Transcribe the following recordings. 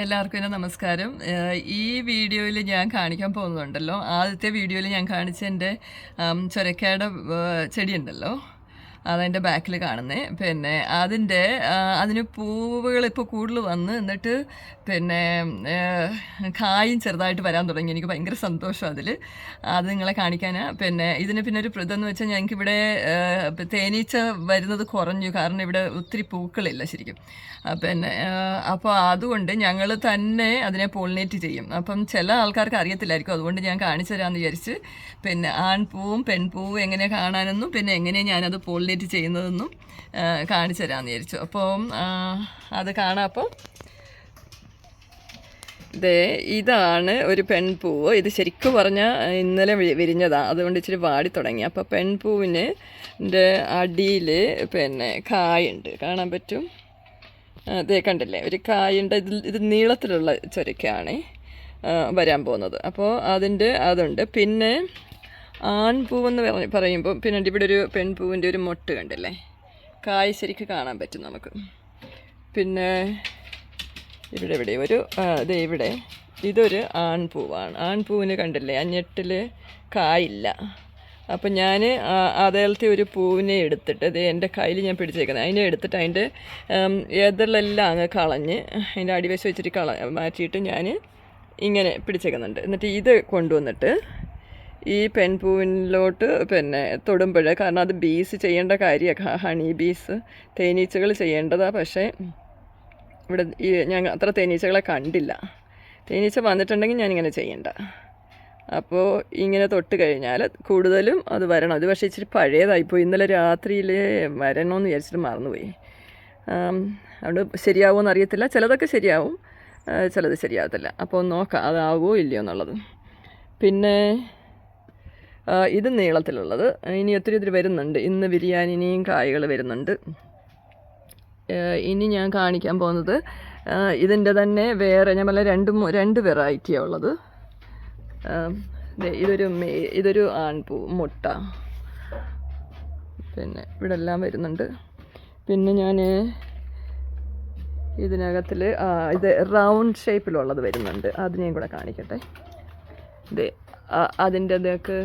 എല്ലാവർക്കും എൻ്റെ നമസ്കാരം. ഈ വീഡിയോയിൽ ഞാൻ കാണിക്കാൻ പോകുന്നുണ്ടല്ലോ, ആദ്യത്തെ വീഡിയോയിൽ ഞാൻ കാണിച്ച എൻ്റെ ചൊരക്കയുടെ ചെടിയുണ്ടല്ലോ, അതെൻ്റെ ബാക്കിൽ കാണുന്നത്. പിന്നെ അതിന് പൂവുകൾ ഇപ്പോൾ കൂടുതൽ വന്ന് എന്നിട്ട് പിന്നെ കായും ചെറുതായിട്ട് വരാൻ തുടങ്ങി. എനിക്ക് ഭയങ്കര സന്തോഷം അത് നിങ്ങളെ കാണിക്കാനാണ്. പിന്നെ ഇതിന് പിന്നെ ഒരു ഇതെന്ന് വെച്ചാൽ ഞങ്ങൾക്കിവിടെ തേനീച്ച വരുന്നത് കുറഞ്ഞു, കാരണം ഇവിടെ ഒത്തിരി പൂക്കളില്ല ശരിക്കും. പിന്നെ അപ്പോൾ അതുകൊണ്ട് ഞങ്ങൾ തന്നെ അതിനെ പോളിനേറ്റ് ചെയ്യും. അപ്പം ചില ആൾക്കാർക്ക് അറിയത്തില്ലായിരിക്കും, അതുകൊണ്ട് ഞാൻ കാണിച്ചു തരാമെന്ന് വിചാരിച്ച്. പിന്നെ ആൺപൂവും പെൺപൂവും എങ്ങനെ കാണാനെന്നും പിന്നെ എങ്ങനെയാണ് ഞാനത് പോളിനേറ്റ് ചെയ്യുന്നതെന്നും കാണിച്ചു തരാമെന്ന് വിചാരിച്ചു. അപ്പോൾ അത് കാണാം. അപ്പോൾ ഇതാണ് ഒരു പെൺപൂവ്. ഇത് ശരിക്കും പറഞ്ഞാൽ ഇന്നലെ വിരിഞ്ഞതാണ്, അതുകൊണ്ട് ഇച്ചിരി വാടി തുടങ്ങി. അപ്പോൾ പെൺപൂവിന് അടിയിൽ പിന്നെ കായുണ്ട്, കാണാൻ പറ്റും. അതേ കണ്ടില്ലേ, ഒരു കായുണ്ട്. ഇത് നീളത്തിലുള്ള ചൊരക്കയാണ് വരാൻ പോകുന്നത്. അപ്പോൾ അതുണ്ട്. പിന്നെ ആൺപൂവെന്ന് പറയുമ്പോൾ പിന്നെ ഇവിടെ ഒരു പെൺപൂവിൻ്റെ ഒരു മൊട്ട് കണ്ടില്ലേ, കായ് ശരിക്കും കാണാൻ പറ്റും നമുക്ക്. പിന്നെ ഇവിടെ ഇവിടെ ഇതൊരു ആൺപൂവാണ്. ആൺപൂവിന് കണ്ടില്ലേ, അഞ്ഞെട്ടിൽ കായില്ല. അപ്പം ഞാൻ അതേലത്തെ ഒരു പൂവിനെ എടുത്തിട്ട് എൻ്റെ കയ്യിൽ ഞാൻ പിടിച്ചേക്കുന്നത്, അതിനെ എടുത്തിട്ട് അതിൻ്റെ എതിലെല്ലാം അങ്ങ് കളഞ്ഞ് അതിൻ്റെ അടിവശം വെച്ചിട്ട് മാറ്റിയിട്ട് ഞാൻ ഇങ്ങനെ പിടിച്ചേക്കുന്നുണ്ട്. എന്നിട്ട് ഇത് കൊണ്ടുവന്നിട്ട് ഈ പെൺപൂവിലോട്ട് പിന്നെ തൊടുമ്പോൾ, കാരണം അത് ബീസ് ചെയ്യേണ്ട കാര്യമാണ്, ഹണി ബീസ് തേനീച്ചകൾ ചെയ്യേണ്ടതാണ്. പക്ഷേ ഇവിടെ ഞങ്ങൾ അത്ര തേനീച്ചകളെ കണ്ടില്ല. തേനീച്ച വന്നിട്ടുണ്ടെങ്കിൽ ഞാനിങ്ങനെ ചെയ്യണ്ട. അപ്പോൾ ഇങ്ങനെ തൊട്ട് കഴിഞ്ഞാൽ കൂടുതലും അത് വരണം. അത് പക്ഷേ ഇച്ചിരി പഴയതായിപ്പോയി, ഇന്നലെ രാത്രിയിൽ വരണമെന്ന് വിചാരിച്ചിട്ട് മറന്നുപോയി. അതുകൊണ്ട് ശരിയാവുമെന്ന് അറിയത്തില്ല. ചിലതൊക്കെ ശരിയാവും, ചിലത് ശരിയാവത്തില്ല. അപ്പോൾ നോക്കാം അതാവുമോ ഇല്ലയോ എന്നുള്ളത്. പിന്നെ ഇത് നീളത്തിലുള്ളത് ഇനി ഒത്തിരി വരുന്നുണ്ട്. ഇന്ന് വിരിയാൻ ഇനിയും കായ്കൾ വരുന്നുണ്ട്. ഇനി ഞാൻ കാണിക്കാൻ പോകുന്നത് ഇതിൻ്റെ തന്നെ വേറെ, ഞാൻ പറഞ്ഞ രണ്ട് വെറൈറ്റിയാണ് ഉള്ളത്. ഇതൊരു ആൺപൂ മുട്ട, പിന്നെ ഇവിടെ എല്ലാം വരുന്നുണ്ട്. പിന്നെ ഞാൻ ഇതിനകത്തിൽ ഇത് റൗണ്ട് ഷേപ്പിലുള്ളത് വരുന്നുണ്ട്, അത് ഞാൻ കൂടെ കാണിക്കട്ടെ. ഇതൊക്കെ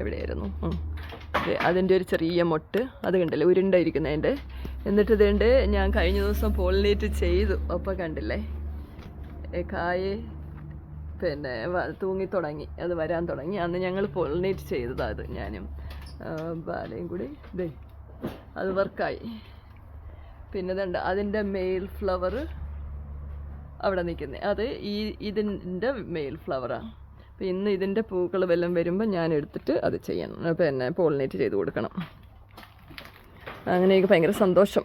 എവിടെയായിരുന്നു? അതിൻ്റെ ഒരു ചെറിയ മൊട്ട് അത് കണ്ടില്ലേ, ഉരുണ്ടായിരിക്കുന്നതിൻ്റെ. എന്നിട്ട് ഇതുണ്ട്, ഞാൻ കഴിഞ്ഞ ദിവസം പോളിനേറ്റ് ചെയ്തു. അപ്പോൾ കണ്ടില്ലേ കായ് പിന്നെ തൂങ്ങി തുടങ്ങി, അത് വരാൻ തുടങ്ങി. അന്ന് ഞങ്ങൾ പോളിനേറ്റ് ചെയ്തതാണ് അത്, ഞാനും ബാലയും കൂടി. അത് വർക്കായി. പിന്നെ ഇതുണ്ട്, അതിൻ്റെ മെയിൽ ഫ്ലവർ അവിടെ നിൽക്കുന്നത്, അത് ഇതിൻ്റെ മെയിൽ ഫ്ലവറാണ്. അപ്പോൾ ഇന്ന് ഇതിൻ്റെ പൂക്കൾ വല്ലതും വരുമ്പോൾ ഞാൻ എടുത്തിട്ട് അത് ചെയ്യണം, പിന്നെ പോളിനേറ്റ് ചെയ്ത് കൊടുക്കണം. അങ്ങനെയൊക്കെ ഭയങ്കര സന്തോഷം.